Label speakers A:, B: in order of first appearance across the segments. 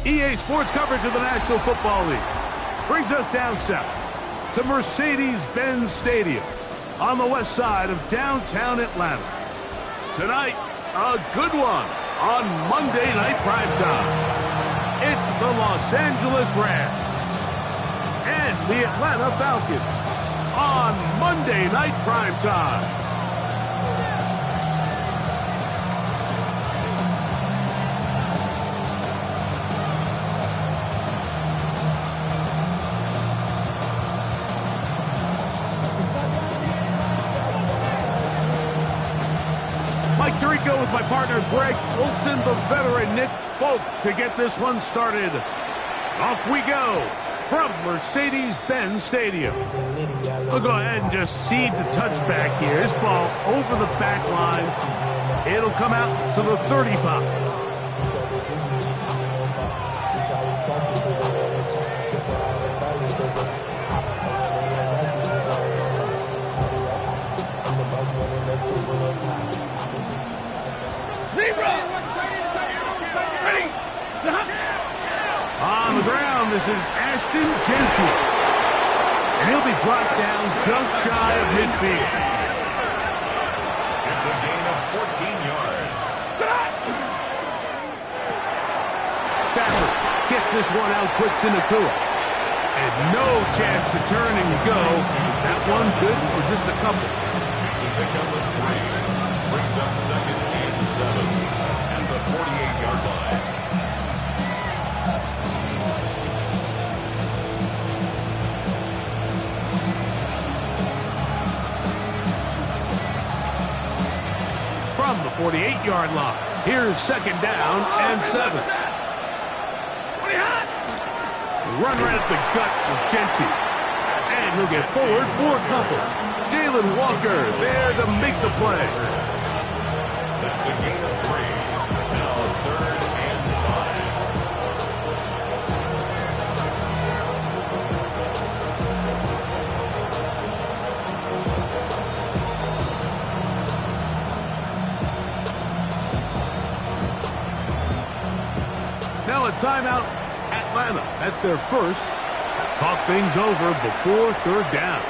A: EA Sports coverage of the National Football League brings us down south to Mercedes-Benz Stadium on the west side of downtown Atlanta. Tonight, a good one on Monday Night Primetime. It's the Los Angeles Rams and the Atlanta Falcons on Monday Night Primetime. Mike Tirico with my partner Greg Olson, the veteran Nick Folk to get this one started. Off we go from Mercedes-Benz Stadium. We'll go ahead and just seed the touchback here. This ball over the back line. It'll come out to the 35. On the ground, this is Ashton Genty. And he'll be brought down just shy of midfield.
B: It's a gain of 14 yards.
A: Stafford gets this one out quick to Nakua. And no chance to turn and go. That one good for just a couple.
B: It's a pickup of 3. Brings up 2nd and 7 at the 48-yard line.
A: From the 48-yard line, here's 2nd down and 7. Run right at the gut with Genty. And he'll get forward for a couple. Jalen Walker there to make the play.
B: That's a gain of 3. Now 3rd and
A: 5. Now a timeout, Atlanta. That's their first. Talk things over before 3rd down.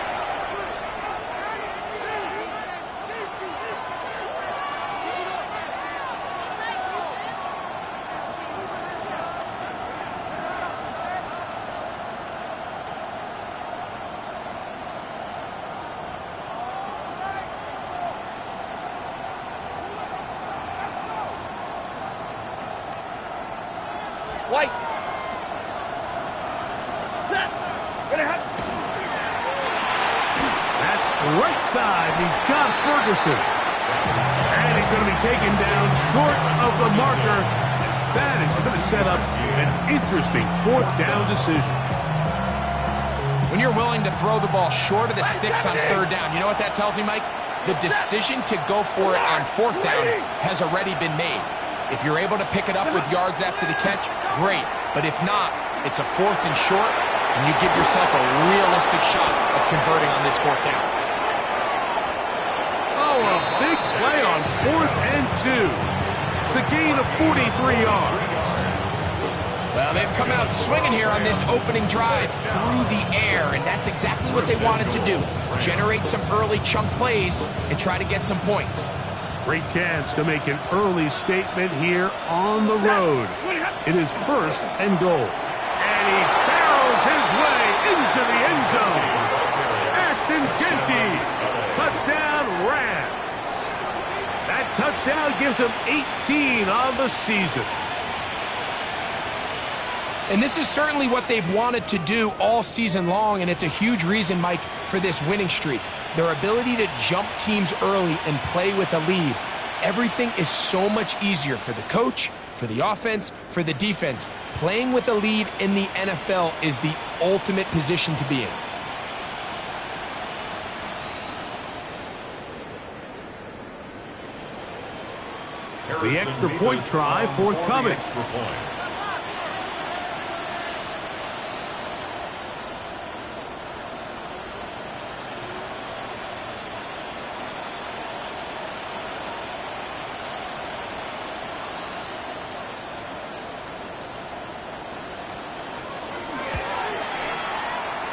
C: White.
A: right side. He's got Ferguson. And he's going to be taken down short of the marker. That is going to set up an interesting fourth down decision.
C: When you're willing to throw the ball short of the sticks on third down, you know what that tells me, Mike? The decision to go for it on fourth down has already been made. If you're able to pick it up with yards after the catch, great. But if not, it's a fourth and short, and you give yourself a realistic shot of converting on this fourth down.
A: Oh, a big play on 4th and 2. It's a gain of 43 yards.
C: Well, they've come out swinging here on this opening drive through the air, and that's exactly what they wanted to do. Generate some early chunk plays and try to get some points.
A: Great chance to make an early statement here on the road. It is 1st and goal. And he barrels his way into the end zone. Ashton Genty, touchdown Rams. That touchdown gives him 18 on the season.
C: And this is certainly what they've wanted to do all season long, and it's a huge reason, Mike, for this winning streak. Their ability to jump teams early and play with a lead. Everything is so much easier for the coach, for the offense, for the defense. Playing with a lead in the NFL is the ultimate position to be in.
A: The extra point try forthcoming.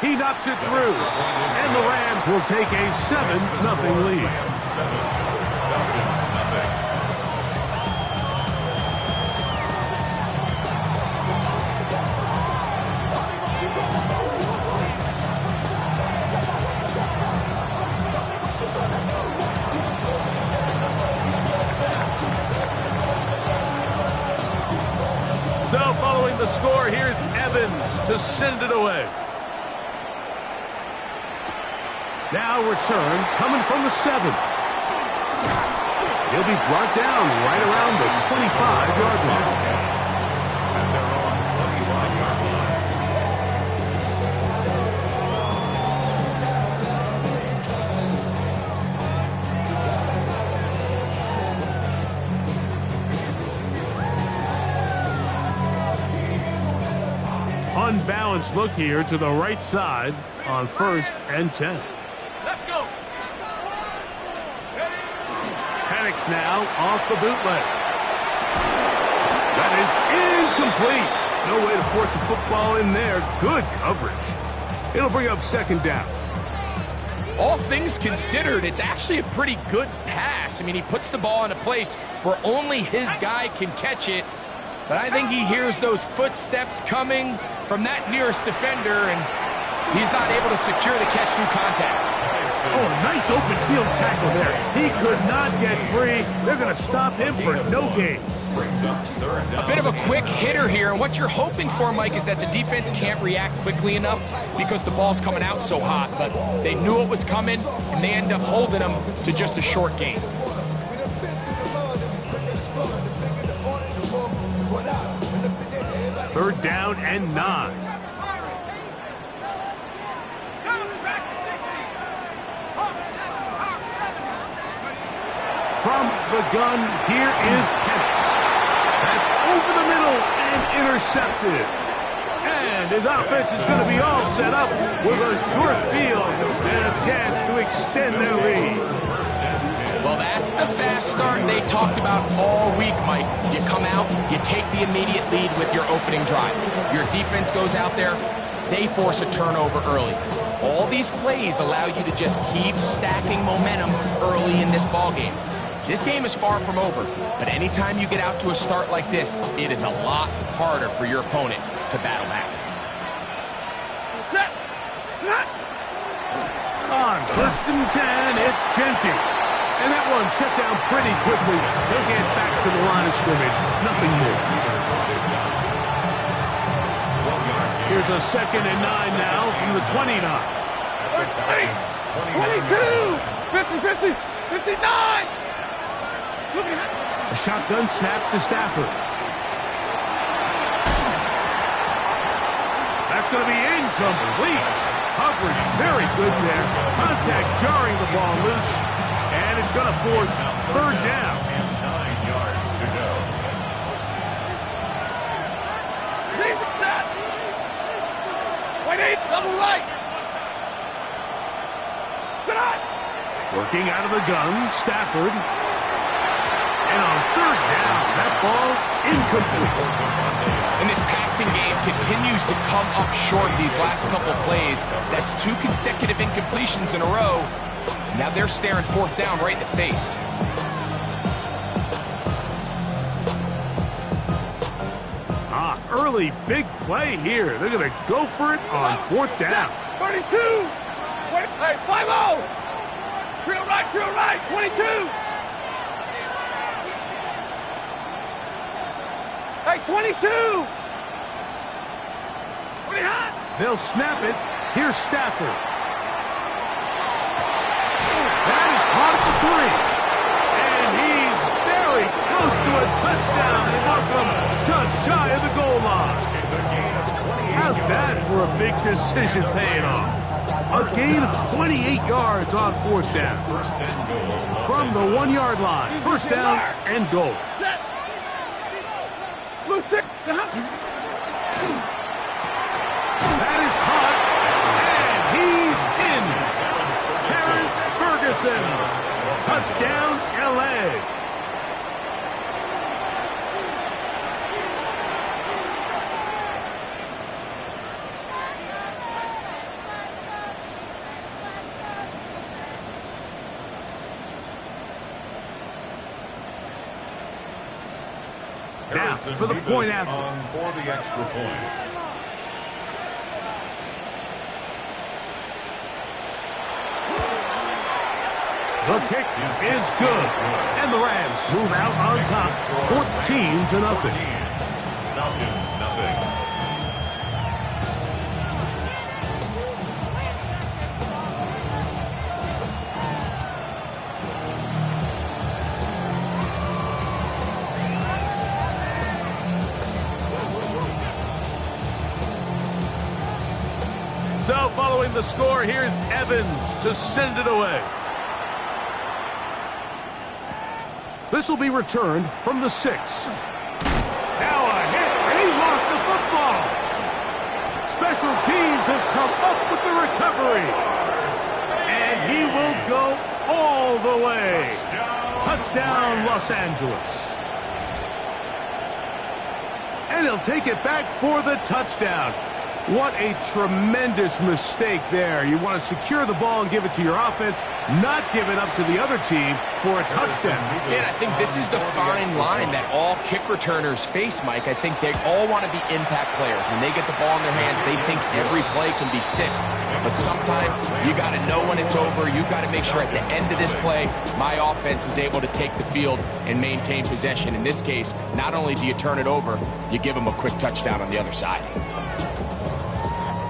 A: He knocks it through, and the Rams will take a 7-0 lead. So following the score, here's Evans to send it away. Now return coming from the 7. He'll be brought down right around the 25-yard line.
B: And they're on 25-yard line.
A: Unbalanced look here to the right side on 1st and 10.
C: Let's go.
A: Penix now off the bootleg. That is incomplete. No way to force the football in there. Good coverage. It'll bring up 2nd down.
C: All things considered, it's actually a pretty good pass. I mean, he puts the ball in a place where only his guy can catch it. But I think he hears those footsteps coming from that nearest defender, and he's not able to secure the catch through contact.
A: Oh, nice open field tackle there. He could not get free. They're going to stop him for no gain.
C: A bit of a quick hitter here, and what you're hoping for, Mike, is that the defense can't react quickly enough because the ball's coming out so hot. But they knew it was coming, and they end up holding them to just a short gain.
A: Third down and 9. From the gun, here is Penix. That's over the middle and intercepted. And his offense is going to be all set up with a short field and a chance to extend their lead.
C: Well, that's the fast start they talked about all week, Mike. You come out, you take the immediate lead with your opening drive. Your defense goes out there, they force a turnover early. All these plays allow you to just keep stacking momentum early in this ballgame. This game is far from over, but anytime you get out to a start like this, it is a lot harder for your opponent to battle back.
A: On 1st and 10, it's Genty. And that one shut down pretty quickly. They'll get back to the line of scrimmage. Nothing more. Here's a 2nd and 9 now from the 29.
B: 22,
D: 50, 59.
A: A shotgun snap to Stafford. That's going to be incomplete. Coverage very good there. Contact jarring the ball loose. And it's going to force third down.
B: and 9 yards to go.
D: Double right. Strike.
A: Working out of the gun, Stafford. And on third down, that ball incomplete.
C: And this passing game continues to come up short these last couple plays. That's 2 consecutive incompletions in a row. Now they're staring fourth down right in the face.
A: Early big play here. They're going to go for it on fourth down.
D: 32. Hey, 5-0. Drill right, 22. Hey, 22.
A: They'll snap it. Here's Stafford. That is caught at the 3. And he's very close to a touchdown. They mark him just shy of the goal line. How's that for a big decision paying off? A gain of 28 yards on fourth down. From the 1-yard line. First down and goal. That is caught. And he's in. Terrence Ferguson. Touchdown, L.A. Now, for the point after.
B: For the extra point.
A: The kick is good. And the Rams move out on top, 14-0.
B: Falcons, nothing.
A: So following the score, here's Evans to send it away. This will be returned from the 6. Now a hit, and he lost the football. Special teams has come up with the recovery. And he will go all the way. Touchdown, Los Angeles. And he'll take it back for the touchdown. What a tremendous mistake there. You want to secure the ball and give it to your offense, not give it up to the other team for a touchdown.
C: And I think this is the fine line that all kick returners face, Mike. I think they all want to be impact players. When they get the ball in their hands, they think every play can be 6. But sometimes you got to know when it's over. You got to make sure at the end of this play, my offense is able to take the field and maintain possession. In this case, not only do you turn it over, you give them a quick touchdown on the other side.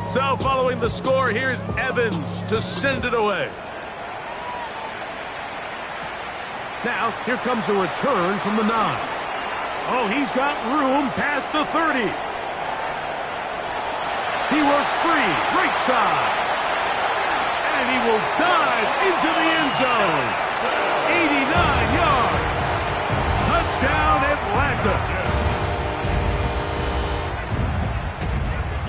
A: So following the score, here's Evans to send it away. Now, here comes a return from the 9. Oh, he's got room past the 30. He works free, right side. And he will dive into the end zone. 89 yards. Touchdown, Atlanta.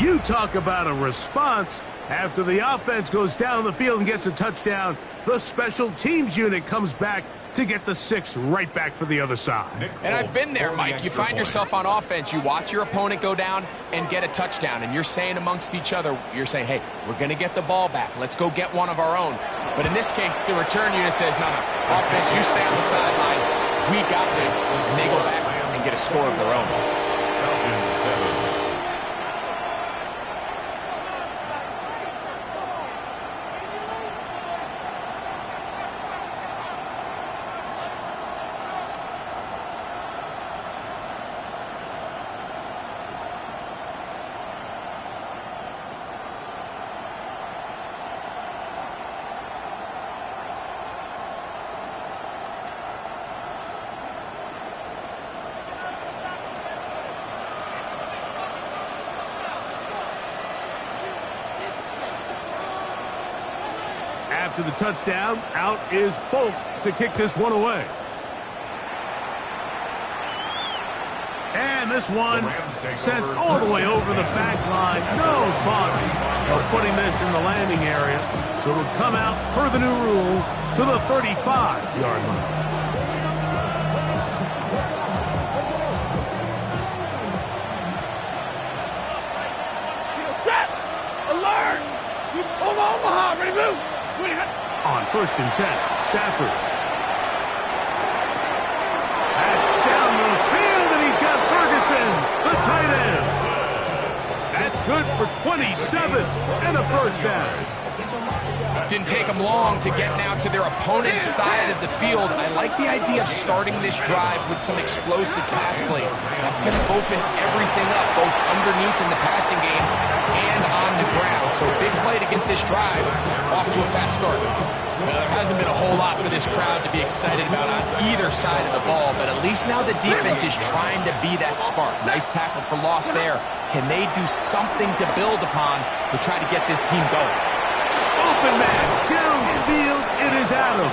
A: You talk about a response. After the offense goes down the field and gets a touchdown, the special teams unit comes back to get the 6 right back for the other side.
C: And I've been there, Mike. You find yourself on offense, you watch your opponent go down and get a touchdown, and you're saying amongst each other, you're saying, hey, we're going to get the ball back. Let's go get one of our own. But in this case, the return unit says, no, offense, you stay on the sideline. We got this. And they go back and get a score of their own.
B: Falcons 7.
A: After the touchdown, out is Folk to kick this one away. And this one sent all the way over the back line. No thought of putting this in the landing area. So it'll come out, per the new rule, to the 35-yard line.
D: Set! Alert! Omaha, ready to move!
A: On 1st and 10, Stafford. That's down the field, and he's got Ferguson, the tight end. That's good for 27 and a first down.
C: Didn't take them long to get now to their opponent's side of the field. I like the idea of starting this drive with some explosive pass plays. That's going to open everything up, both underneath in the passing game and on the ground. So big play to get this drive off to a fast start. Well, there hasn't been a whole lot for this crowd to be excited about on either side of the ball, but at least now the defense is trying to be that spark. Nice tackle for loss there. Can they do something to build upon to try to get this team going?
A: Open man, downfield, it is Adams.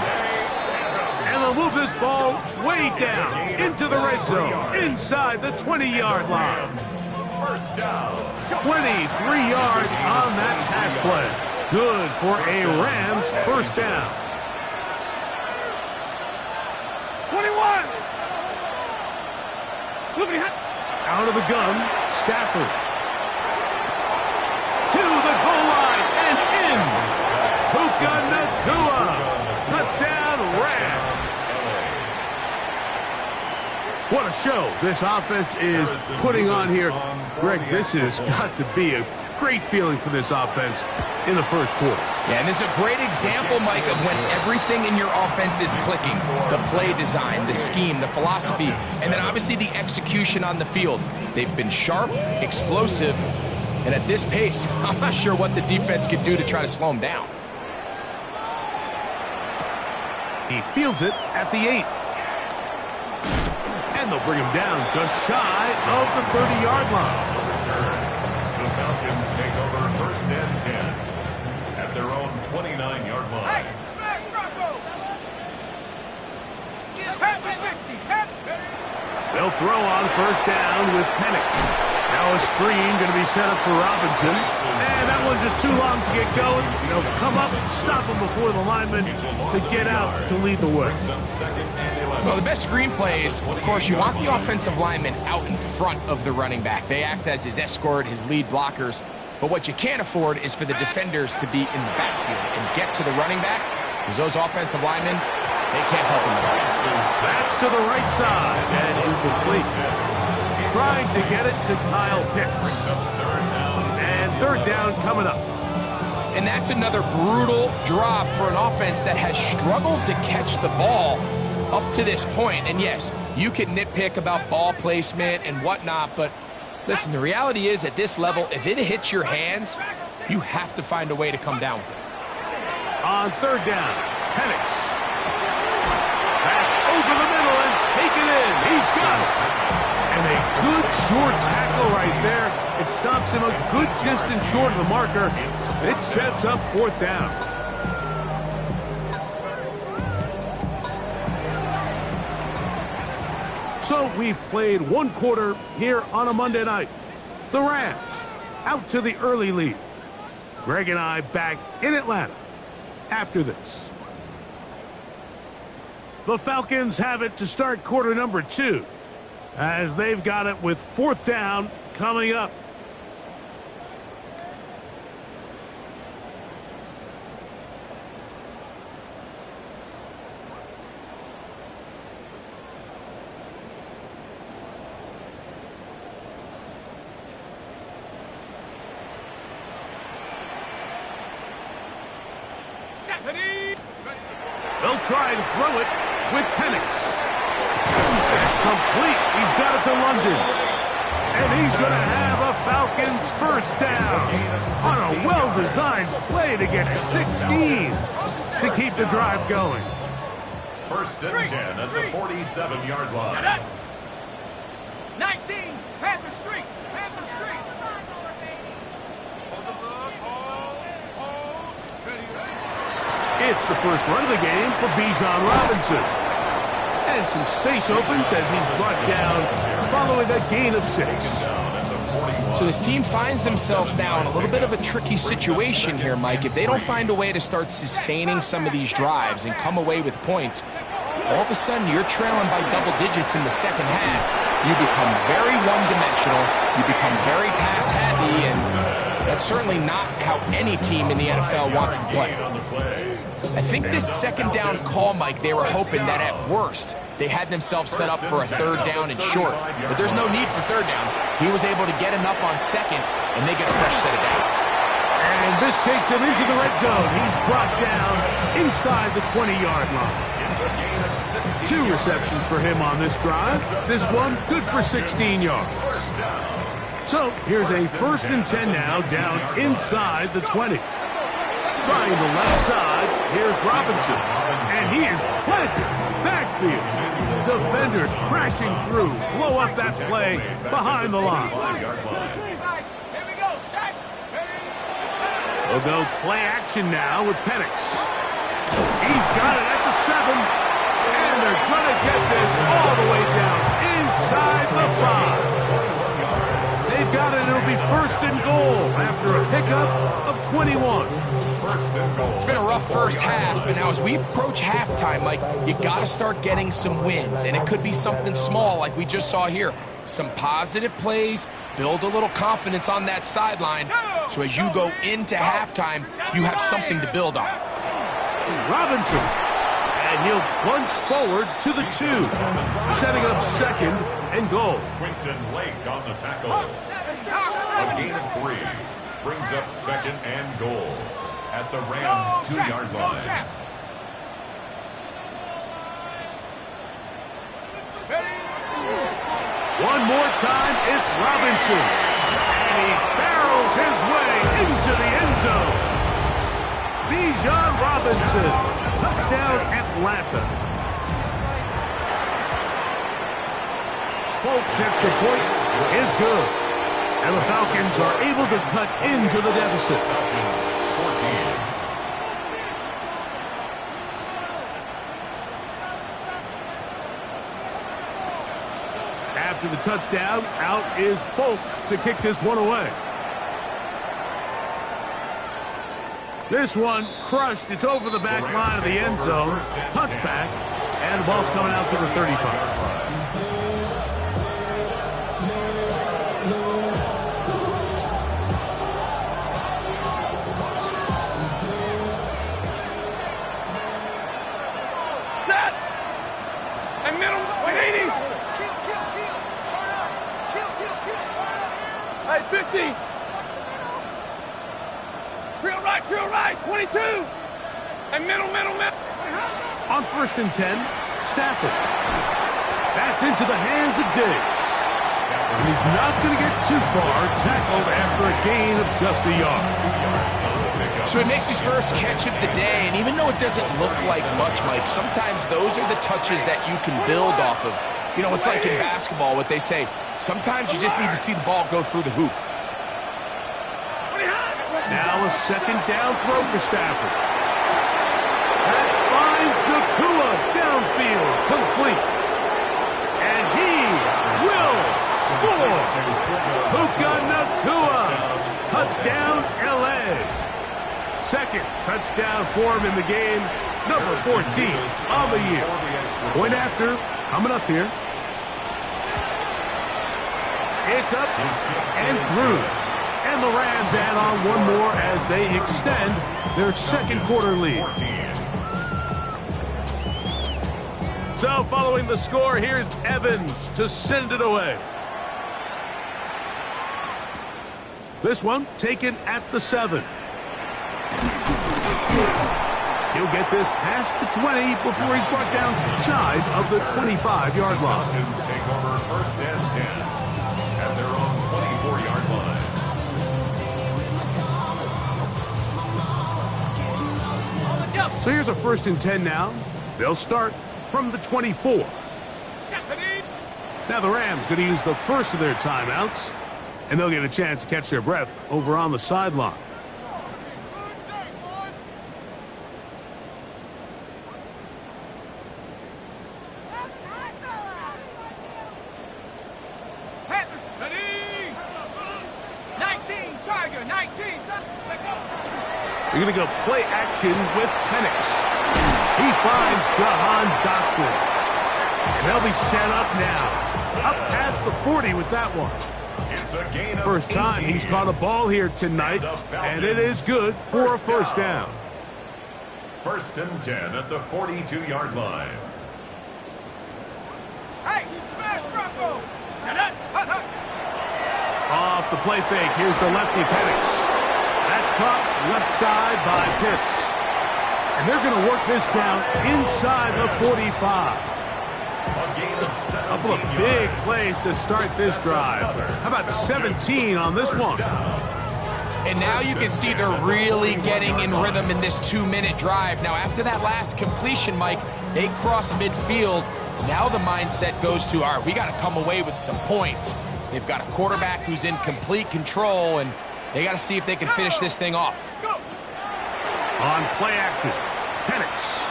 A: And they'll move this ball way down into the red zone, inside the 20-yard line.
B: First down.
A: 23 yards on that pass play. Good for a Rams first down.
D: 21!
A: Out of the gun, Stafford. To the goal line and in. Puka Nacua. Touchdown, Rams. What a show this offense is putting on here. Greg, this has got to be a great feeling for this offense in the first quarter.
C: Yeah, and this is a great example, Mike, of when everything in your offense is clicking. The play design, the scheme, the philosophy, and then obviously the execution on the field. They've been sharp, explosive, and at this pace, I'm not sure what the defense could do to try to slow them down.
A: He fields it at the 8. And they'll bring him down just shy of the 30-yard line.
B: The Falcons take over 1st and 10 at their own 29-yard line.
D: Hey, smash Bronco! Pass the 60, pass!
A: They'll throw on 1st down with Penix. Now a screen going to be set up for Robinson. And that one's just too long to get going. They'll come up and stop him before the lineman to get out to lead the way.
C: Well, the best screen plays, of course, you want the offensive lineman out in front of the running back. They act as his escort, his lead blockers. But what you can't afford is for the defenders to be in the backfield and get to the running back, because those offensive linemen, they can't help him at all.
A: That's to the right side and incomplete. Trying to get it to Kyle Pitts. And 3rd down coming up.
C: And that's another brutal drop for an offense that has struggled to catch the ball up to this point. And yes, you can nitpick about ball placement and whatnot, but listen, the reality is at this level, if it hits your hands, you have to find a way to come down with it.
A: On 3rd down, Penix. That's over the middle and taken in. He's got it. And a good short tackle right there. It stops him a good distance short of the marker. It sets up 4th down. So we've played 1 quarter here on a Monday night. The Rams out to the early lead. Greg and I back in Atlanta after this. The Falcons have it to start quarter number 2, as they've got it with 4th down coming up. They'll try and throw it with Penix. That's complete. He's got it to London. And he's going to have a Falcons first down on a well-designed play to get 16 to keep the drive going.
B: 1st and 10 at the 47-yard line.
D: 19, Panther Street, Panther Street.
A: It's the first run of the game for Bijan Robinson. And some space opens as he's brought down following a gain of 6.
C: So this team finds themselves now in a little bit of a tricky situation here, Mike. If they don't find a way to start sustaining some of these drives and come away with points, all of a sudden you're trailing by double digits in the second half. You become very one-dimensional. You become very pass-heavy, and that's certainly not how any team in the NFL wants to play. I think this second down call, Mike, they were hoping that at worst they had themselves set up for a third down and short. But there's no need for third down. He was able to get enough on second, and they get a fresh set of downs.
A: And this takes him into the red zone. He's brought down inside the 20-yard line. 2 receptions for him on this drive. This one good for 16 yards. So here's a 1st and 10 now, down inside the 20. Trying the left side, here's Robinson. And he is planted backfield. Defenders crashing through, blow up that play behind the line. We'll go play action now with Pick6. He's got it at the 7. And they're going to get this all the way down inside the 5. They've got it. It'll be 1st and goal after a pickup of 21.
C: It's been a rough first half, but now as we approach halftime, Mike, you got to start getting some wins, and it could be something small like we just saw here. Some positive plays, build a little confidence on that sideline, so as you go into halftime, you have something to build on.
A: Robinson, and he'll plunge forward to the 2, setting up 2nd and goal.
B: Quinton Lake on the tackle. A gain of 3 brings up 2nd and goal at the Rams' 2-yard line.
A: One more time, it's Robinson. And he barrels his way into the end zone. Bijan Robinson, touchdown Atlanta. Folks, extra point is good. And the Falcons are able to cut into the deficit.
B: Falcons 14.
A: After the touchdown, out is Folk to kick this one away. This one crushed. It's over the back line of the end zone. Touchback. And the ball's coming out to the 35.
D: Hey, 50. Drill right, 22. And middle.
A: On 1st and 10, Stafford. That's into the hands of Diggs. And he's not going to get too far, tackled after a gain of just a yard.
C: So he makes his first catch of the day, and even though it doesn't look like much, Mike, sometimes those are the touches that you can build off of. You know, it's like in basketball, what they say, sometimes you just need to see the ball go through the hoop.
A: Now a 2nd down throw for Stafford. That finds Nakua downfield, complete. And he will score. Puka Nakua, touchdown LA. 2nd touchdown for him in the game, number 14 on the year. Point after, coming up here. It's up and through. And the Rams add on one more as they extend their 2nd quarter lead. So following the score, here's Evans to send it away. This one taken at the 7. He'll get this past the 20 before he's brought down shy of the 25-yard line.
B: Falcons take over 1st and 10 at their own 24-yard line.
A: So here's a 1st and 10 now. They'll start from the 24. Now the Rams going to use the first of their timeouts, and they'll get a chance to catch their breath over on the sideline. You're going to go play action with Penix. He finds Jahan Dotson. And they'll be set up now. Up past the 40 with that one.
B: It's a gain of
A: First time
B: 18.
A: he's caught a ball here tonight, and it is good for a first down.
B: First and 10 at the 42-yard line.
D: Hey, smash Bronco!
A: Off the play fake, here's the lefty Penix. That's caught left side by Pitts. And they're going to work this down inside the 45.
B: A gain of 17
A: A couple of big plays to start this drive. How about 17 on this one?
C: And now you can see they're really getting in rhythm in this 2-minute drive. Now, after that last completion, Mike, they cross midfield. Now the mindset goes to, all right, we got to come away with some points. They've got a quarterback who's in complete control, and they got to see if they can finish this thing off.
A: On play action, Penix.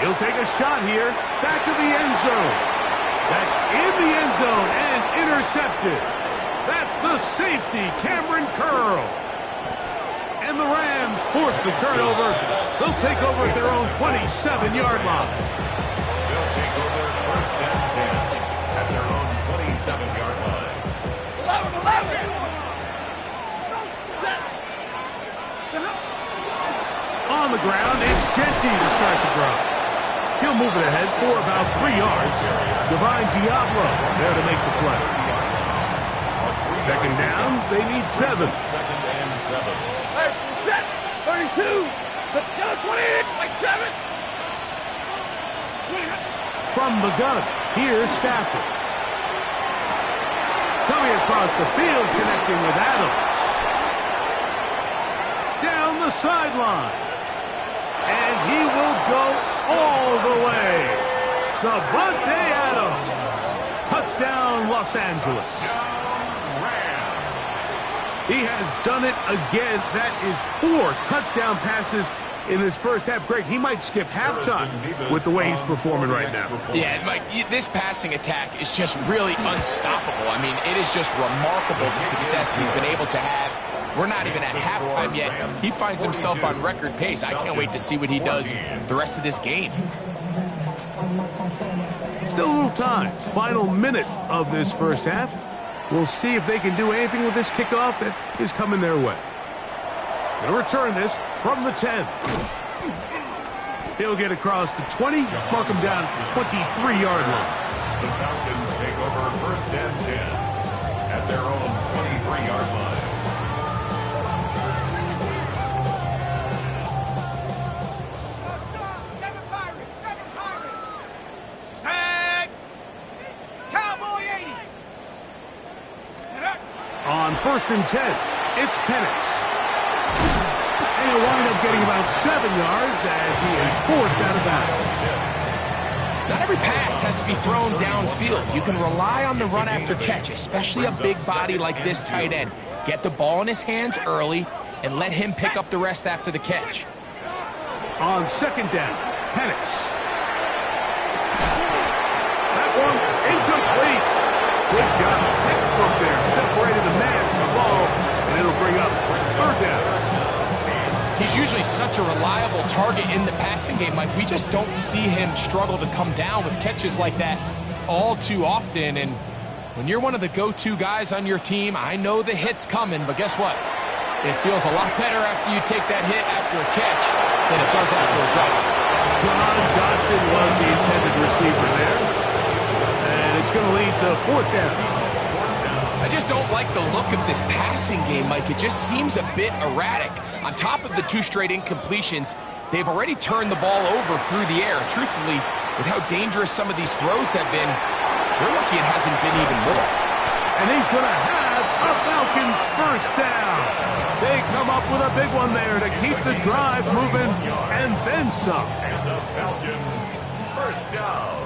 A: He'll take a shot here, back to the end zone. That's in the end zone and intercepted. That's the safety, Cameron Curl. And the Rams force the turnover. They'll take over at their own 27-yard line.
B: They'll take over first and 10 at their own 27-yard line.
D: 11!
A: On the ground, it's Genty to start the drive. He'll move it ahead for about 3 yards. Divine Diablo there to make the play. Second down, they need 7.
B: Second and 7.
D: Hey, set! 32! Let's go, 20! Like 7!
A: From the gun, here's Stafford. Coming across the field, connecting with Adams. Down the sideline. And he will go all the way. Davante Adams. Touchdown, Los Angeles. He has done it again. That is 4 touchdown passes in his first half. Greg, he might skip halftime with the way he's performing right now.
C: Yeah, Mike, this passing attack is just really unstoppable. I mean, it is just remarkable the success he's been able to have. We're not even at halftime yet. He finds himself on record pace. I can't wait to see what he does the rest of this game.
A: Still a little time. Final minute of this first half. We'll see if they can do anything with this kickoff that is coming their way. They'll return this from the 10. He'll get across the 20, mark him down at the 23-yard line.
B: The Falcons take over first and 10 at their own 23-yard line.
A: On first and 10, it's Penix. And he'll wind up getting about 7 yards as he is forced out of bounds.
C: Not every pass has to be thrown downfield. You can rely on the run after catch, especially a big body like this tight end. Get the ball in his hands early and let him pick up the rest after the catch.
A: On second down, Penix. That one incomplete. Good job. Textbook there. Separated the man from the ball, and it'll bring up third down.
C: He's usually such a reliable target in the passing game, Mike. We just don't see him struggle to come down with catches like that all too often. And when you're one of the go-to guys on your team, I know the hit's coming, but guess what? It feels a lot better after you take that hit after a catch than it does after a drop.
A: Jahan Dotson was the intended receiver there. And it's going to lead to fourth down.
C: I just don't like the look of this passing game, Mike. It just seems a bit erratic. On top of the 2 straight incompletions, they've already turned the ball over through the air. Truthfully, with how dangerous some of these throws have been, they're lucky it hasn't been even more.
A: And he's going to have a Falcons first down. They come up with a big one there to keep the drive moving and then some.
B: And the Falcons first down.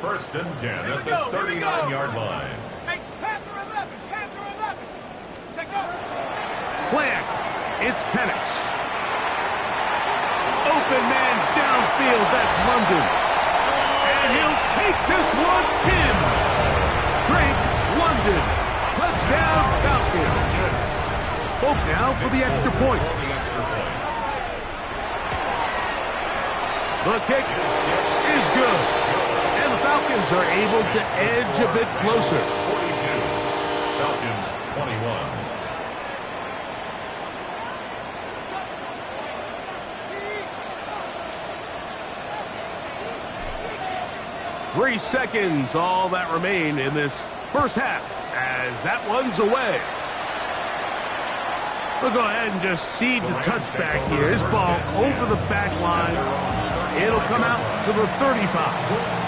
B: First and 10 at the 39-yard line.
A: Play action. It's Penix. Open man downfield. That's London. And he'll take this one in. Drake London. Touchdown Falcons. hope now for the extra point. The kick is good. And the Falcons are able to edge a bit closer.
B: 42. Falcons 21.
A: 3 seconds, all that remain in this first half, as that one's away. We'll go ahead and just cede the touchback here. This ball over the back line. It'll come out to the 35.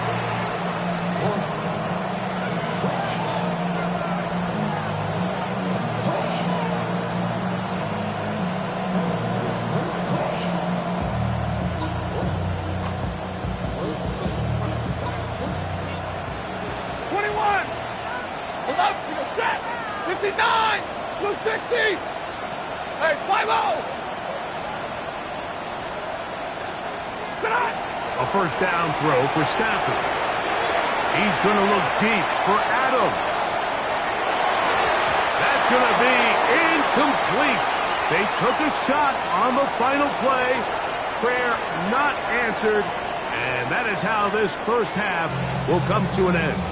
D: 59! Blue 60! Hey, 5-0!
A: A first down throw for Stafford. He's going to look deep for Adams. That's going to be incomplete. They took a shot on the final play. Prayer not answered. And that is how this first half will come to an end.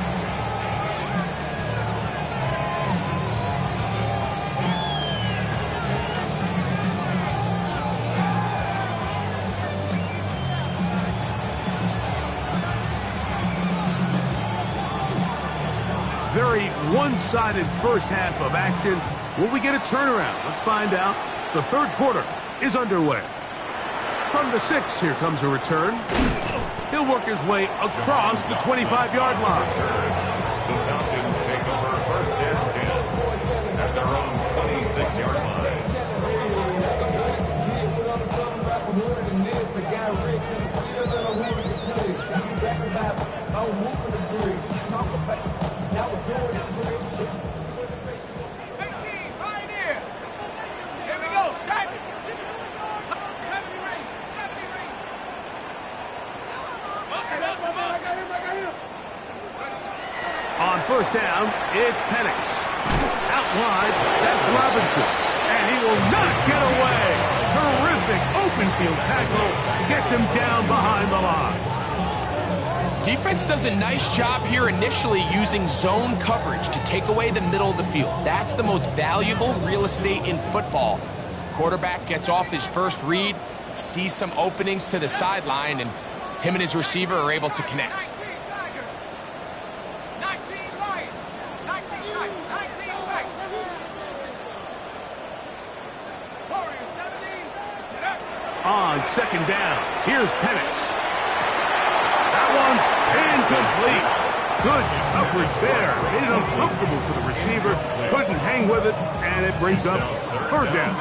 A: Very one-sided first half of action. Will we get a turnaround? Let's find out. The third quarter is underway. From the 6, here comes a return. He'll work his way across the 25-yard line.
B: The Falcons take over first and 10 at their own 26-yard line.
A: On first down, it's Pick6. Out wide, that's Robinson. And he will not get away. Terrific open field tackle. Gets him down behind the line.
C: Defense does a nice job here initially using zone coverage to take away the middle of the field. That's the most valuable real estate in football. Quarterback gets off his first read, sees some openings to the sideline, and him and his receiver are able to connect.
A: On second down, here's Pick6. That one's incomplete. Good coverage there. Made it uncomfortable for the receiver. Couldn't hang with it, and it brings up third down.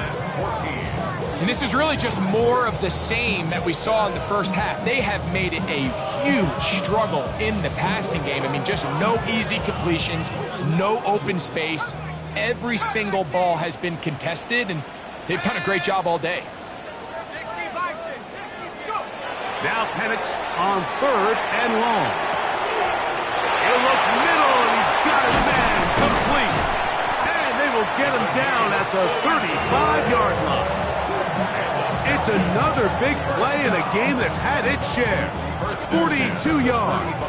C: And this is really just more of the same that we saw in the first half. They have made it a huge struggle in the passing game. I mean, just no easy completions, no open space. Every single ball has been contested, and they've done a great job all day.
A: Now Pick6 on third and long. He'll look middle, and he's got his man complete. And they will get him down at the 35-yard line. It's another big play in a game that's had its share. 42 yards.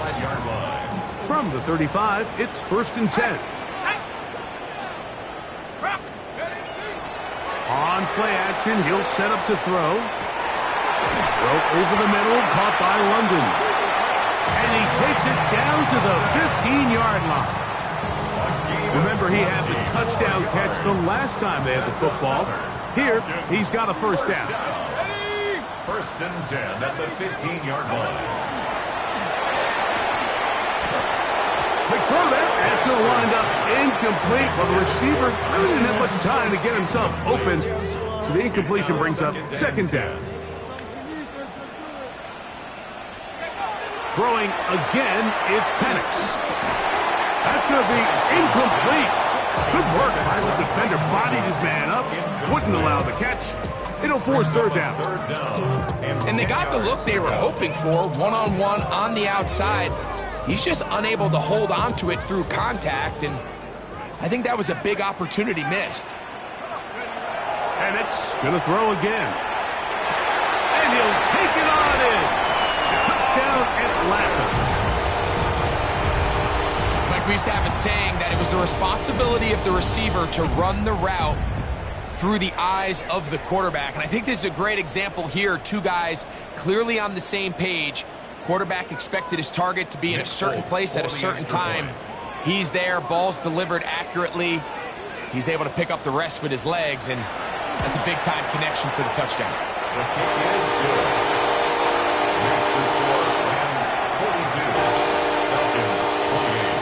A: From the 35, it's first and 10. On play action, he'll set up to throw. Throw over the middle, caught by London. And he takes it down to the 15-yard line. Remember, he had the touchdown catch the last time they had the football. Here, he's got a first down.
B: First and 10 at the 15-yard line.
A: Quick throw there. That's going to wind up incomplete. Well, the receiver really didn't have much time to get himself open. So the incompletion brings up second down. Throwing again, it's Pick6. That's going to be incomplete. Good work by the defender. Bodied his man up. Wouldn't allow the catch. It'll force third down.
C: And they got the look they were hoping for, one-on-one on the outside. He's just unable to hold on to it through contact, and I think that was a big opportunity missed.
A: Bennett's going to throw again. And he'll take it on in. Touchdown, Atlanta.
C: Like we used to have a saying that it was the responsibility of the receiver to run the route through the eyes of the quarterback. And I think this is a great example here. Two guys clearly on the same page. Quarterback expected his target to be in a certain place at a certain time. He's there, ball's delivered accurately. He's able to pick up the rest with his legs, and that's a big-time connection for the touchdown.
B: The kick is good. Makes the score Rams 42, Falcons 28.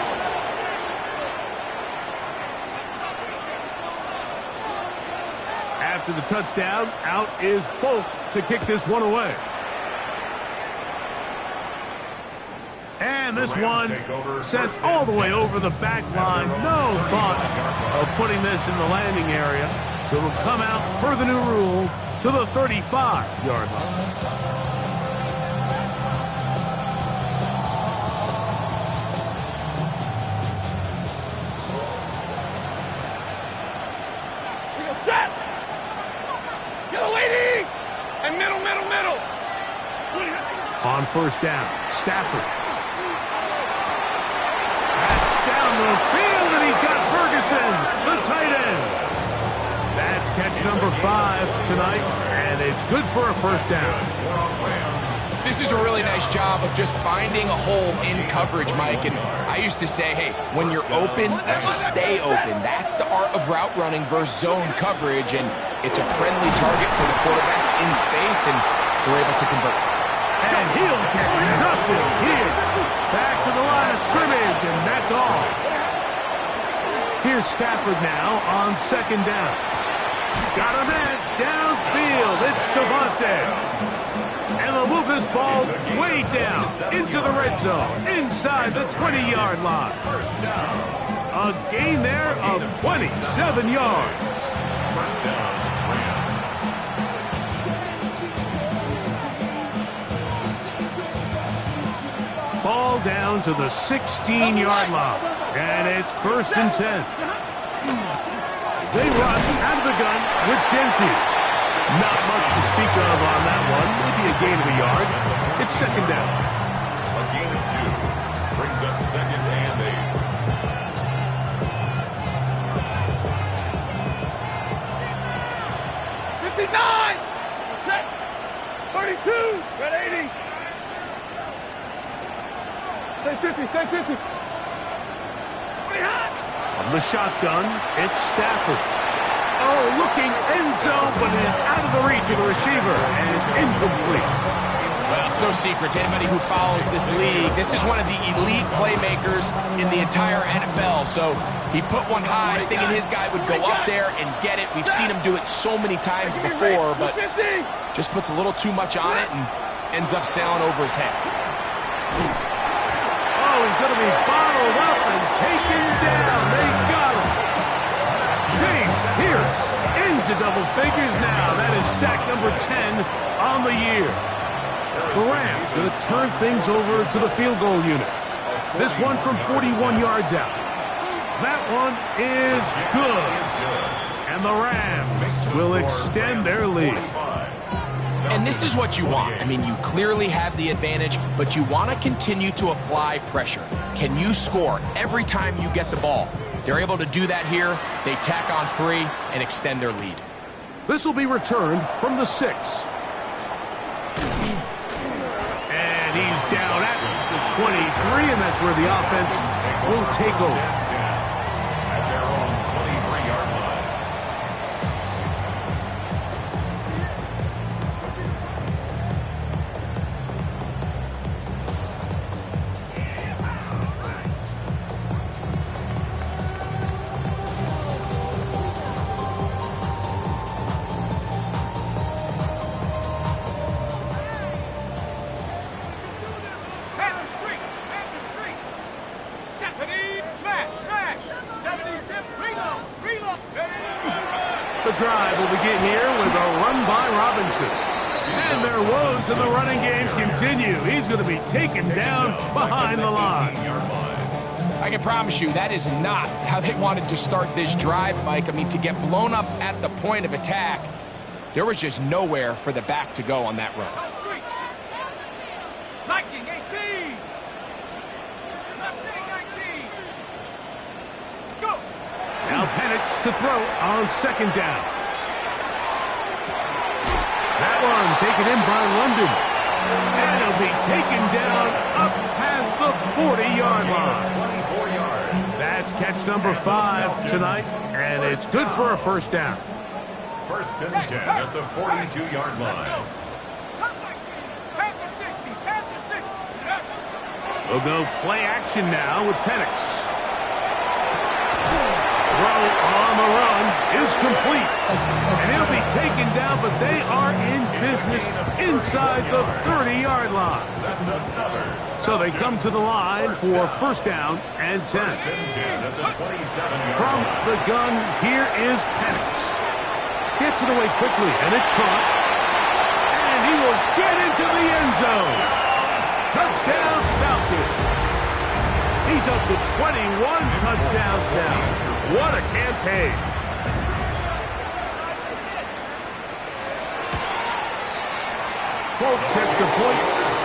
A: After the touchdown, out is Folk to kick this one away. And this one sent all the way over the back line. No thought of putting this in the landing area. So it'll come out per the new rule to the 35-yard line.
D: Set! Get waiting! And middle.
A: On first down, Stafford. Down the field, and he's got Ferguson, the tight end. That's catch number 5 tonight, and it's good for a first down.
C: This is a really nice job of just finding a hole in coverage, Mike. And I used to say, hey, when you're open, stay open. That's the art of route running versus zone coverage, and it's a friendly target for the quarterback in space, and they're able to convert.
A: And he'll get nothing here. Back to the line of scrimmage, and that's all. Here's Stafford now on second down. Got a man downfield. It's Devontae. And they'll move this ball way down into the red zone, inside the 20-yard line. A gain there of 27 yards.
B: First down, Rams.
A: Ball down to the 16-yard line, and it's 1st and 10. They rush out of the gun with Genty. Not much to speak of on that one. Maybe a gain of a yard. It's second down.
B: A gain of 2 brings up second and
D: 59! Set! 32! Red 80! Stay 50! 20 hot!
A: From the shotgun, it's Stafford. Oh, looking end zone, but it is out of the reach of the receiver and incomplete.
C: Well, it's no secret to anybody who follows this league. This is one of the elite playmakers in the entire NFL. So he put one high, thinking his guy would go up there and get it. We've seen him do it so many times before, but just puts a little too much on it and ends up sailing over his head.
A: Oh, he's going to be bottled up and taken down. They got him. James Pierce into double figures now. That is sack number 10 on the year. The Rams going to turn things over to the field goal unit. This one from 41 yards out. That one is good. And the Rams will extend their lead.
C: And this is what you want. I mean, you clearly have the advantage, but you want to continue to apply pressure. Can you score every time you get the ball? They're able to do that here. They tack on 3 and extend their lead.
A: This will be returned from the 6. And he's down at the 23, and that's where the offense will take over.
B: At their own 23-yard line.
A: The drive will begin here with a run by Robinson. And their woes in the running game continue. He's going to be taken down behind the line.
C: I can promise you that is not how they wanted to start this drive, Mike. I mean, to get blown up at the point of attack There was just nowhere for the back to go on that run.
D: Liking 18. Mustang 19. Let's go.
A: Now Pick6 to throw on second down. That one taken in by London. And it'll be taken down up past the 40-yard line.
B: 24 yards.
A: That's catch number 5 tonight, and it's good for a first down.
B: First and 10 at the 42-yard line.
A: We'll go play action now with Pick6. Throw on the run is complete. And he'll be taken down, but they are in business inside the 30-yard line. So they come to the line for first down and 10.
B: First and 10 at the 27-yard
A: From
B: line.
A: the gun, here is Pick6. Gets it away quickly, and it's caught. And he will get into the end zone. Touchdown, Falcons. He's up to 21 touchdowns now. What a campaign. Folks' extra point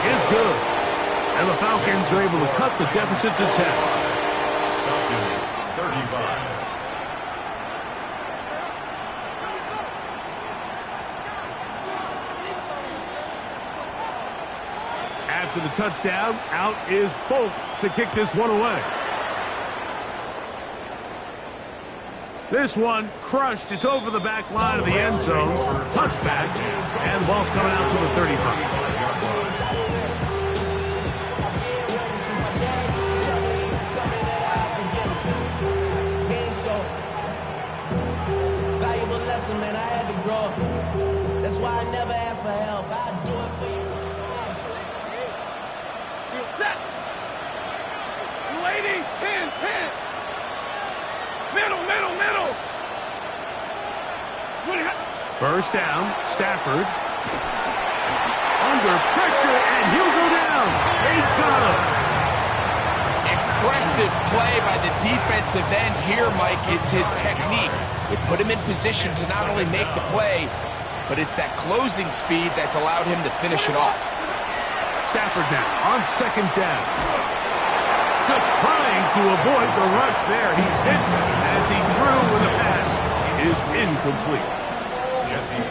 A: is good. And the Falcons are able to cut the deficit to 10.
B: Falcons 35.
A: After the touchdown, out is Folk to kick this one away. This one crushed. It's over the back line of the end zone. Touchback. And the ball's coming out to the 35.
E: Valuable lesson, man. I had to grow up. That's why I never ask for help. I do it for you.
D: Set. 280. 10. Middle.
A: First down, Stafford. Under pressure, and he'll go down. They got him.
C: Impressive play by the defensive end here, Mike. It's his technique. It put him in position to not only make the play, but it's that closing speed that's allowed him to finish it off.
A: Stafford now on second down. Just trying to avoid the rush there. He's hit as he threw with a pass. It is incomplete.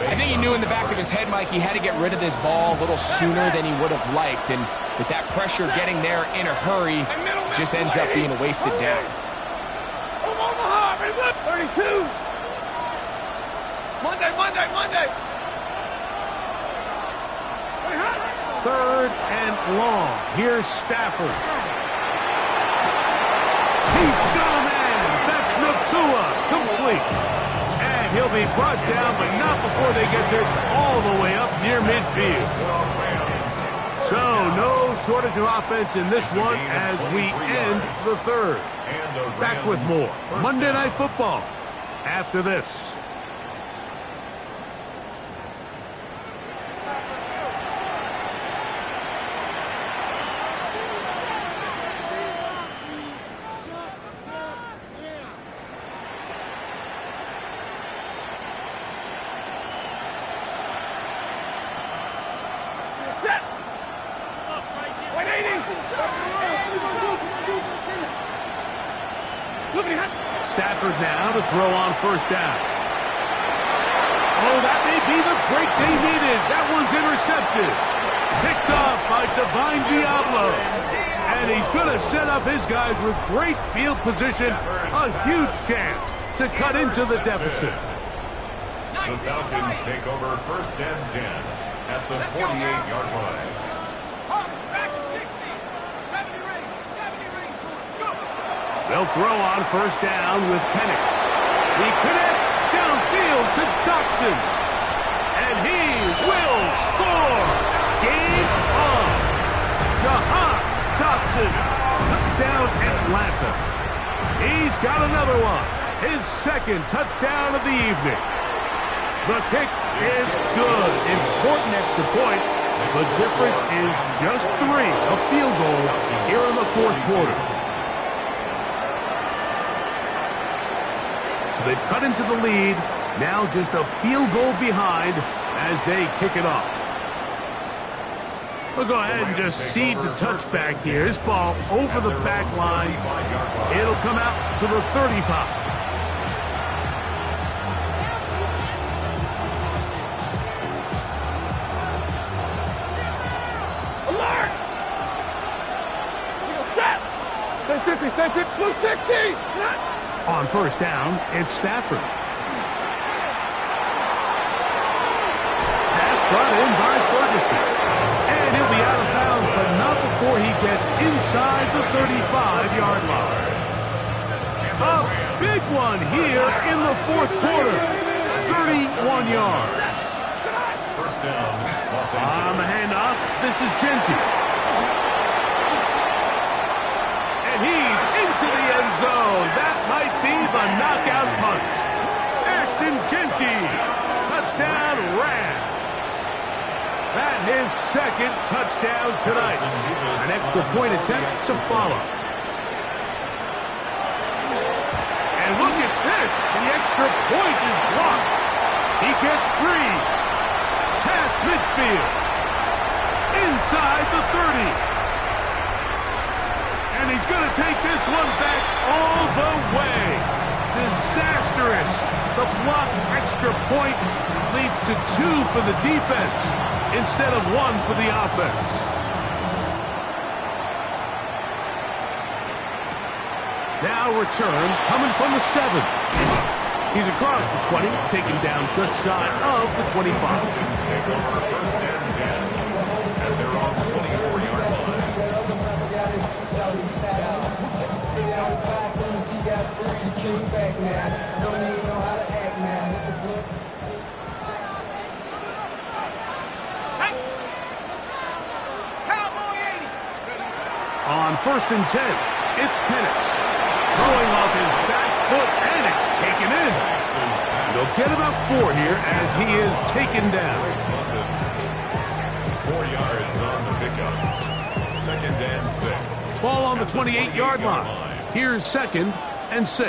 C: I think he knew in the back of his head, Mike, he had to get rid of this ball a little sooner than he would have liked. And with that pressure getting there in a hurry, it just ends up being a wasted down.
D: Omaha, 32. Monday.
A: Third and long. Here's Stafford. He's got a man. That's Nakua. Complete. And he'll be brought down, but not before they get this all the way up near midfield. So no shortage of offense in this one as we end the third. Back with more Monday Night Football after this. Stafford now to throw on first down. Oh, that may be the break they needed. That one's intercepted. Picked off by Divine Diablo. And he's going to set up his guys with great field position. A huge chance to cut into the deficit.
B: The Falcons take over first and 10 at the 48-yard line.
A: They'll throw on first down with Pick6. He connects downfield to Dotson. And he will score. Game on. Jahan Dotson. Touchdown Atlanta. He's got another one. His second touchdown of the evening. The kick is good. Important extra point. The difference is just 3. A field goal here in the fourth quarter. So they've cut into the lead Now just a field goal behind as they kick it off. We'll go ahead and just cede the touchback here. This ball over the back line. It'll come out to the 35.
D: Stay 50, blue 60s!
A: On first down, it's Stafford. Pass brought in by Ferguson. And he'll be out of bounds, but not before he gets inside the 35-yard line. A big one here in the fourth quarter. 31 yards.
B: First down, Los Angeles.
A: On the handoff, this is Genty. And he's into the end zone. That might be the knockout punch. Ashton Genty. Touchdown, Rams. That his second touchdown tonight. An extra point attempt to follow. And look at this. The extra point is blocked. He gets free. Past midfield. Inside the 30. And he's going to take this one back all the way. Disastrous. The blocked extra point leads to 2 for the defense instead of 1 for the offense. Now return coming from the 7. He's across the 20, taken down just shy of the 25.
B: Take over first and 10 at their own 24-yard line.
A: On first and 10, it's Pick6. Throwing off his back foot, and it's taken in. They'll get about 4 here as he is taken down.
B: 4 yards on the pickup. Second and 6.
A: Ball on the 28-yard line. Here's second and 6.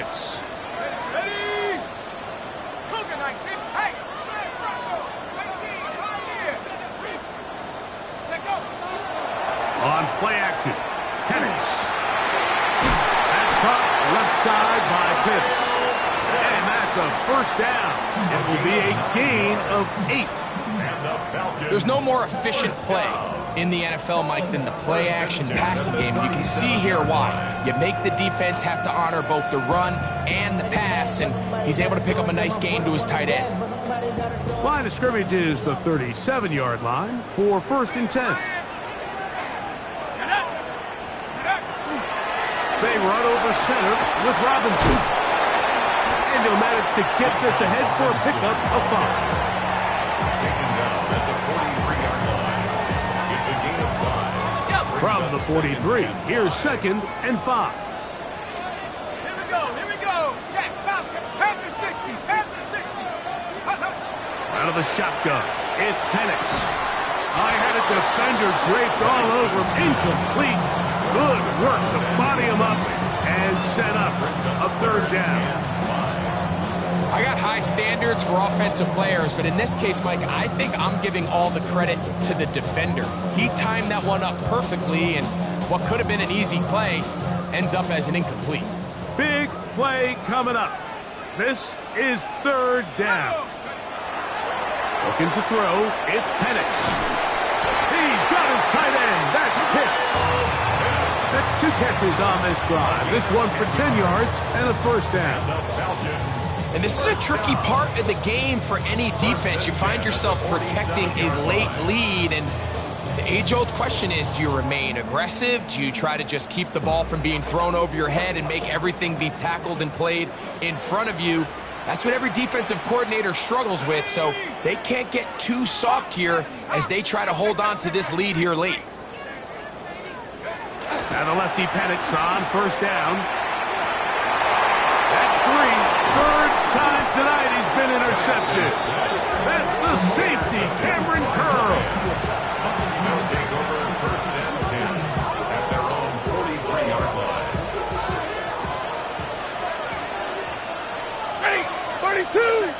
D: Ready? Cougar 19. Hey! 19, right here. Take over.
A: On play action, Pick6. That's caught left side by Pick6. And that's a first down. It will be a gain of 8.
C: There's no more efficient play in the NFL, Mike, than the play-action passing game. And you can see here why. You make the defense have to honor both the run and the pass, and he's able to pick up a nice gain to his tight end.
A: Line of scrimmage is the 37-yard line for first and 10. They run over center with Robinson. And he'll manage to get this ahead for a pickup of 5.
B: Taken down at the 43-yard line. It's a gain of 5.
A: From the 43, here's second and 5.
D: Here we go. Jack, Panther 60, Panther 60.
A: Out of the shotgun, it's Pick6. I had a defender draped all over him, incomplete. Good work to body him up and set up a third down.
C: I got high standards for offensive players, but in this case, Mike, I think I'm giving all the credit to the defender. He timed that one up perfectly, and what could have been an easy play ends up as an incomplete.
A: Big play coming up. This is third down. Looking to throw, it's Pick6. He's got his tight end. That's Pick6. That's 2 catches on this drive. This one for 10 yards and a first down.
C: And this is a tricky part of the game for any defense. You find yourself protecting a late lead, and the age-old question is, do you remain aggressive? Do you try to just keep the ball from being thrown over your head and make everything be tackled and played in front of you? That's what every defensive coordinator struggles with, so they can't get too soft here as they try to hold on to this lead here late.
A: And the lefty Pick6 on first down. That's 3. Third time tonight he's been intercepted. That's the safety, Cameron Curl.
B: They'll take over first and 10 at their own 43-yard line.
D: Ready? 32.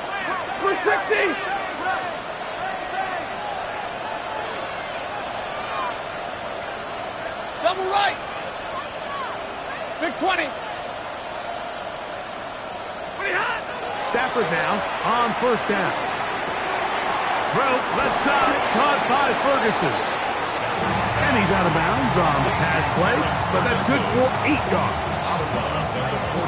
D: right. Big 20. 20 hot.
A: Stafford now on first down. Throw left side, caught by Ferguson. And he's out of bounds on the pass play, but that's good for 8 yards.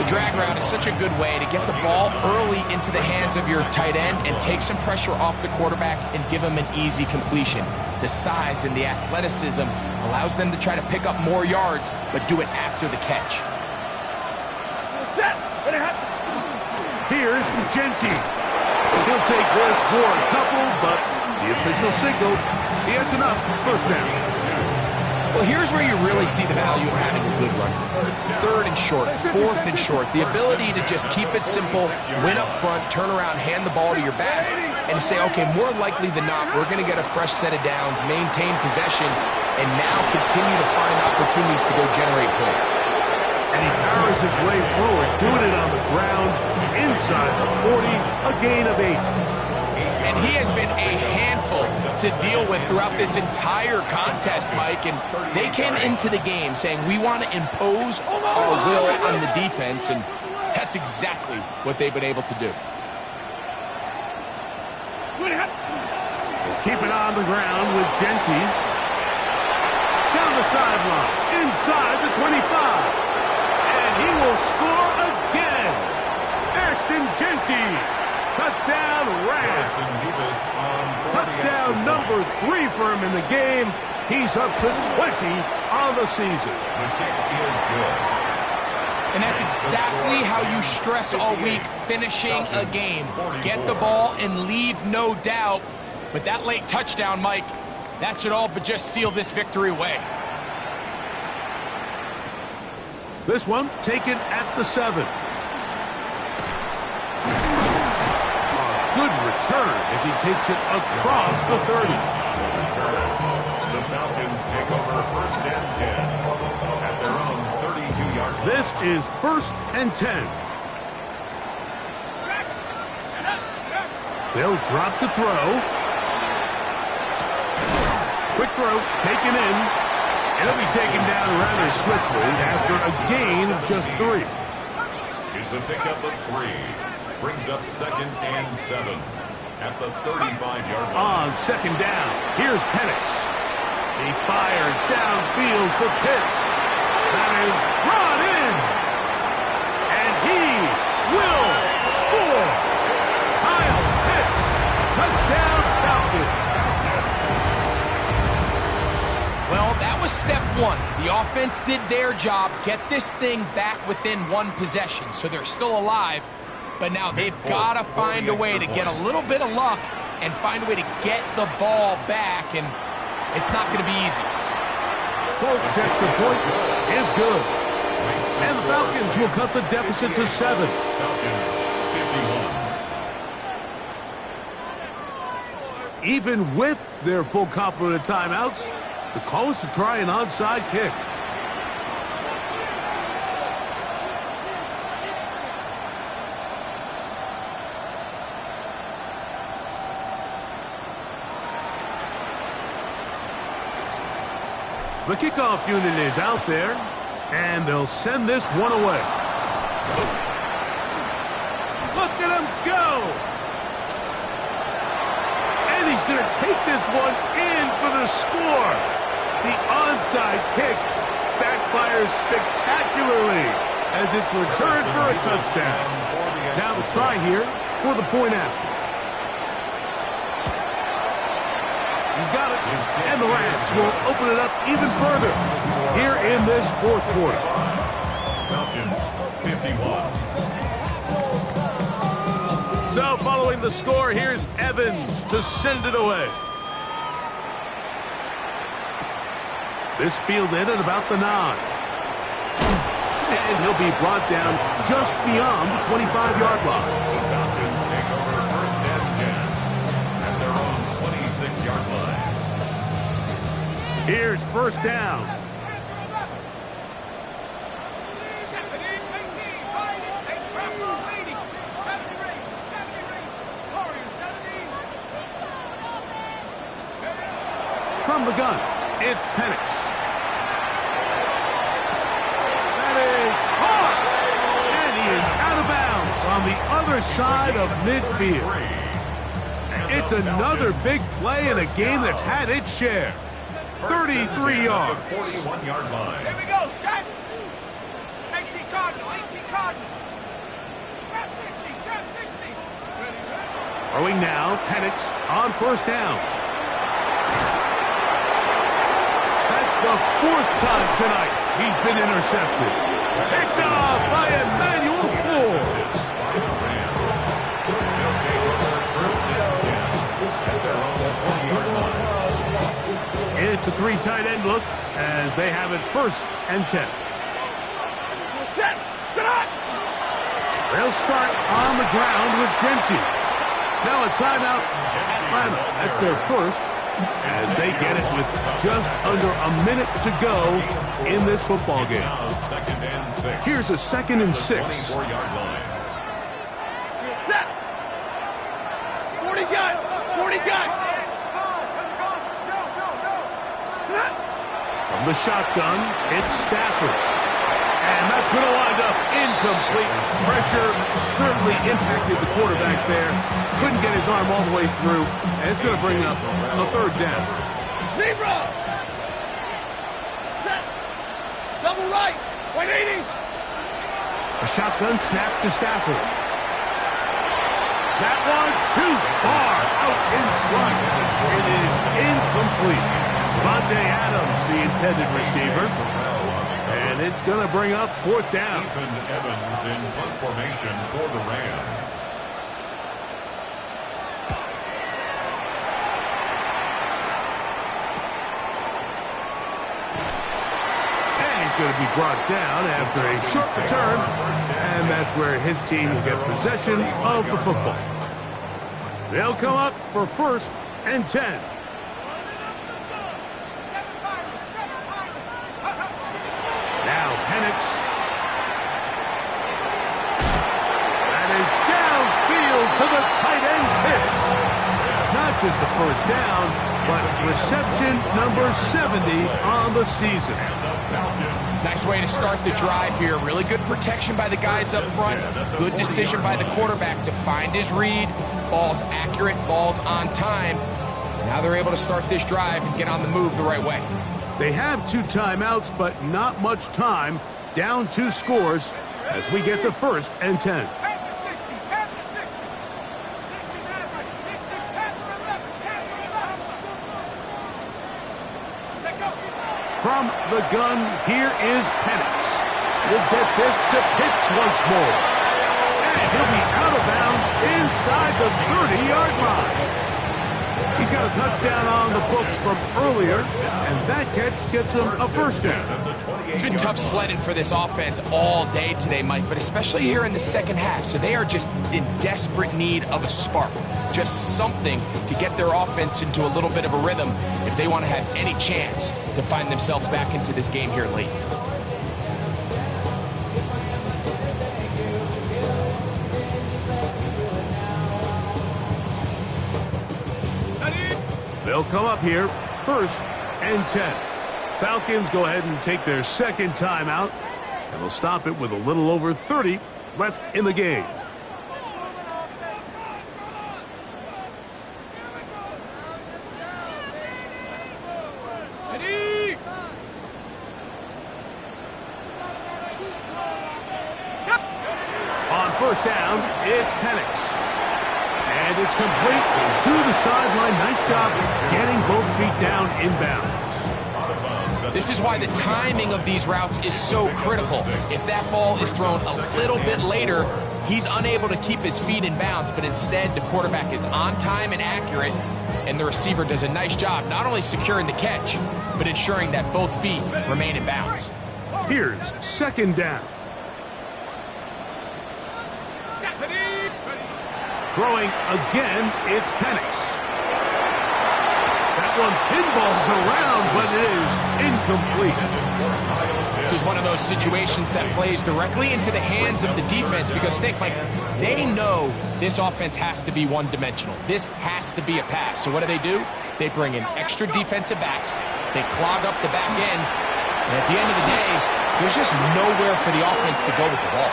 C: The drag route is such a good way to get the ball early into the hands of your tight end and take some pressure off the quarterback and give him an easy completion. The size and the athleticism allows them to try to pick up more yards, but do it after the catch.
D: Set.
A: Here's Genty. He'll take this for a couple, but the official signaled he has enough. First down.
C: Well, here's where you really see the value of having a good run. 3rd and short, 4th and short. The ability to just keep it simple, win up front, turn around, hand the ball to your back, and say, okay, more likely than not, we're going to get a fresh set of downs, maintain possession, and now continue to find opportunities to go generate points.
A: And he powers his way forward, doing it on the ground, inside the 40, a gain of 8.
C: And he has been a handful to deal with throughout this entire contest, Mike. And they came into the game saying, we want to impose our will on the defense, and that's exactly what they've been able to do.
A: Keep it on the ground with Genty. Down the sideline, inside the 25. And he will score again. Ashton Genty. Touchdown, Rams. Touchdown number 3 for him in the game. He's up to 20 on the season.
B: The kick is good.
C: And that's exactly how you stress all week, finishing a game. Get the ball and leave no doubt. But that late touchdown, Mike, that should all but just seal this victory away.
A: This one taken at the 7. Good return as he takes it across the 30.
B: The Falcons take over 1st and 10 at their own 32-yard line.
A: This is 1st and 10. They'll drop to throw. Quick throw, taken in. It'll be taken down rather swiftly after a gain of just 3.
B: It's a pickup of 3. Brings up 2nd and 7 at the 35-yard line.
A: On 2nd down, here's Penix. He fires downfield for Pitts. That is brought in. And he will score. Kyle Pitts, touchdown Falcons.
C: Well, that was step 1. The offense did their job, get this thing back within 1 possession, so they're still alive. But now they've got to find a way to get a little bit of luck and find a way to get the ball back, and it's not going to be easy.
A: Folks, extra point is good. And the Falcons will cut the deficit to 7.
B: Falcons 51.
A: Even with their full complement of timeouts, the call is to try an onside kick. The kickoff unit is out there, and they'll send this one away. Look at him go! And he's going to take this one in for the score. The onside kick backfires spectacularly as it's returned for a touchdown. Now the try here for the point after. He's got it, and the Rams will open it up even further here in this 4th quarter.
B: Falcons 51.
A: So following the score, here's Evans to send it away. This fielded at about the 9. And he'll be brought down just beyond the 25-yard line.
B: The Falcons take over 1st and 10 at their own 26-yard line.
A: Here's 1st down. From the gun, it's Penix. the other side of midfield. It's another big play in a game that's had its share. 33 yards.
B: 41-yard line.
D: Here we go, set. 18 Cardinal, 18 Cardinal. Trap 60, trap 60.
A: Throwing now, Pick6 on first down. That's the fourth time tonight he's been intercepted. Picked off by Emmanuel Ford. It's a 3 tight end look as they have it 1st and 10. They'll start on the ground with Genty. Now a timeout, Atlanta. That's their first as they get it with just under a minute to go in this football game. Here's a 2nd and 6.
B: 24-yard line.
D: 40 guy, 40 guy.
A: From the shotgun, it's Stafford. And that's going to wind up incomplete. Pressure certainly impacted the quarterback there. Couldn't get his arm all the way through. And it's going to bring up a 3rd down.
D: Libra. Set. Double right. 180.
A: A shotgun snap to Stafford. That one too far out in front. It is incomplete. Devontae Adams, the intended receiver. And it's going to bring up 4th down.
B: Ethan Evans in punt formation for the Rams.
A: And he's going to be brought down after a short return. And that's where his team will get possession of the football. They'll come up for 1st and 10. Now Pick6. That is downfield to the tight end Pitts. Not just the 1st down, but reception number 70 on the season.
C: Nice way to start the drive here. Really good protection by the guys up front. Good decision by the quarterback to find his read. Ball's accurate, ball's on time. Now they're able to start this drive and get on the move the right way.
A: They have 2 timeouts, but not much time. Down 2 scores as we get to 1st and 10. From the gun, here is Pick6. We'll get this to Pitts once more. And he'll be out of bounds inside the 30-yard line. He's got a touchdown on the books from earlier, and that catch gets him a 1st down.
C: It's been tough sledding for this offense all day today, Mike, but especially here in the 2nd half. So they are just in desperate need of a spark. Just something to get their offense into a little bit of a rhythm if they want to have any chance to find themselves back into this game here late.
A: They'll come up here 1st and 10. Falcons go ahead and take their 2nd timeout, and they'll stop it with a little over 30 left in the game. On 1st down, it's Pick6. And it's complete to the sideline. Nice job getting both feet down inbounds.
C: This is why the timing of these routes is so critical. If that ball is thrown a little bit later, he's unable to keep his feet in bounds, but instead the quarterback is on time and accurate, and the receiver does a nice job not only securing the catch, but ensuring that both feet remain in bounds.
A: Here's 2nd down. Throwing again, it's Pick6. That one pinballs around, but it is incomplete.
C: This is one of those situations that plays directly into the hands of the defense because think, like, they know this offense has to be one-dimensional. This has to be a pass. So what do? They bring in extra defensive backs. They clog up the back end. And at the end of the day, there's just nowhere for the offense to go with the ball.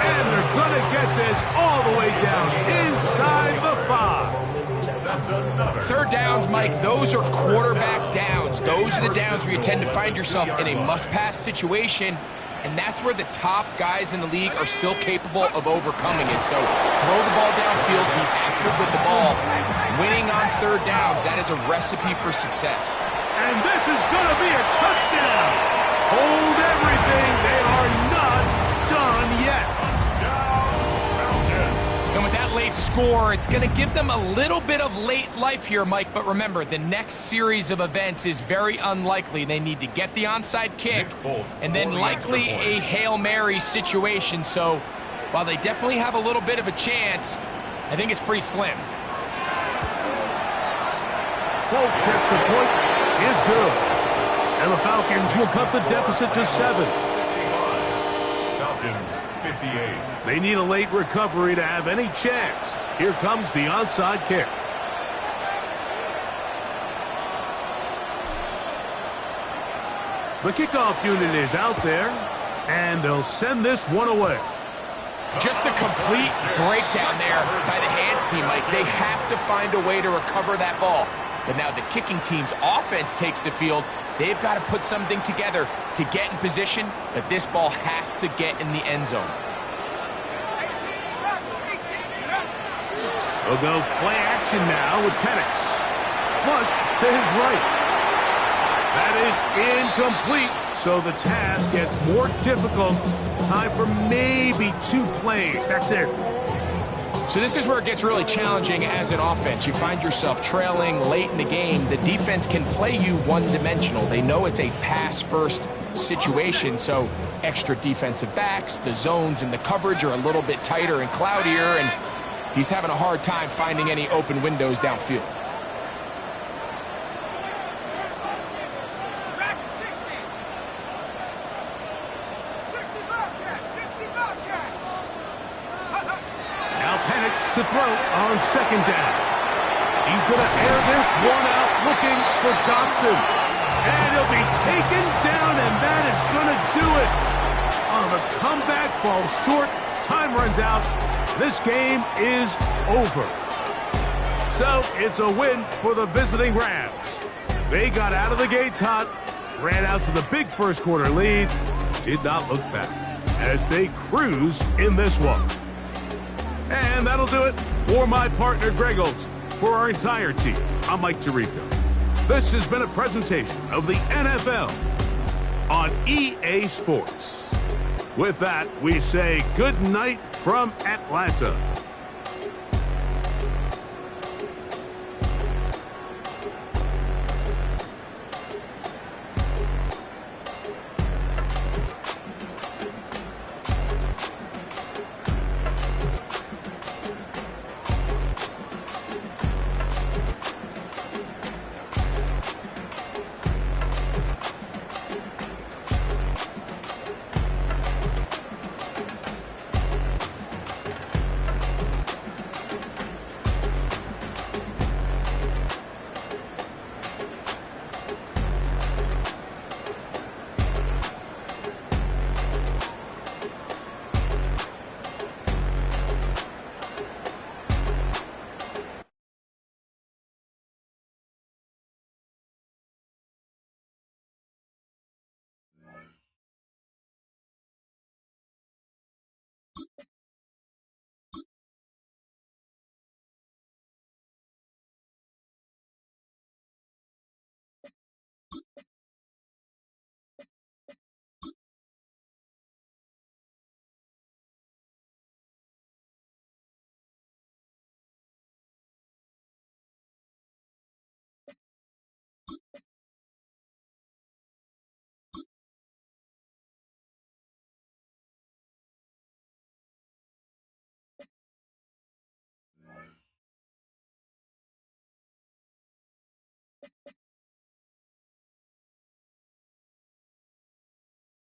A: And they're going to get this all the way down inside the 5.
B: That's another.
C: Third downs, Mike, those are quarterback downs. Those are the downs where you tend to find yourself in a must-pass situation, and that's where the top guys in the league are still capable of overcoming it. So throw the ball downfield, be active with the ball. Winning on third downs, that is a recipe for success.
A: And this is going to be a touchdown. Hold everything. They are not done yet.
C: And with that late score, it's going to give them a little bit of late life here, Mike. But remember, the next series of events is very unlikely. They need to get the onside kick and then likely a Hail Mary situation. So while they definitely have a little bit of a chance, I think it's pretty slim.
A: Folks, extra point is good. And the Falcons will cut the deficit to 7.
B: 65. Falcons 58.
A: They need a late recovery to have any chance. Here comes the onside kick. The kickoff unit is out there, and they'll send this one away.
C: Just a complete breakdown there by the hands team, Mike. They have to find a way to recover that ball. But now the kicking team's offense takes the field. They've got to put something together to get in position, but this ball has to get in the end zone.
A: They'll go play action now with Pick6. Flush to his right. That is incomplete, so the task gets more difficult. Time for maybe 2 plays. That's it.
C: So this is where it gets really challenging as an offense. You find yourself trailing late in the game. The defense can play you one-dimensional. They know it's a pass-first situation, so extra defensive backs, the zones and the coverage are a little bit tighter and cloudier, and he's having a hard time finding any open windows downfield.
A: To throw on second down. He's going to air this one out looking for Dobson. And he'll be taken down, and that is going to do it. Oh, the comeback falls short. Time runs out. This game is over. So it's a win for the visiting Rams. They got out of the gates hot, ran out to the big first quarter lead, did not look back as they cruise in this one. And that'll do it for my partner, Greg Olson. For our entire team, I'm Mike Tirico. This has been a presentation of the NFL on EA Sports. With that, we say good night from Atlanta.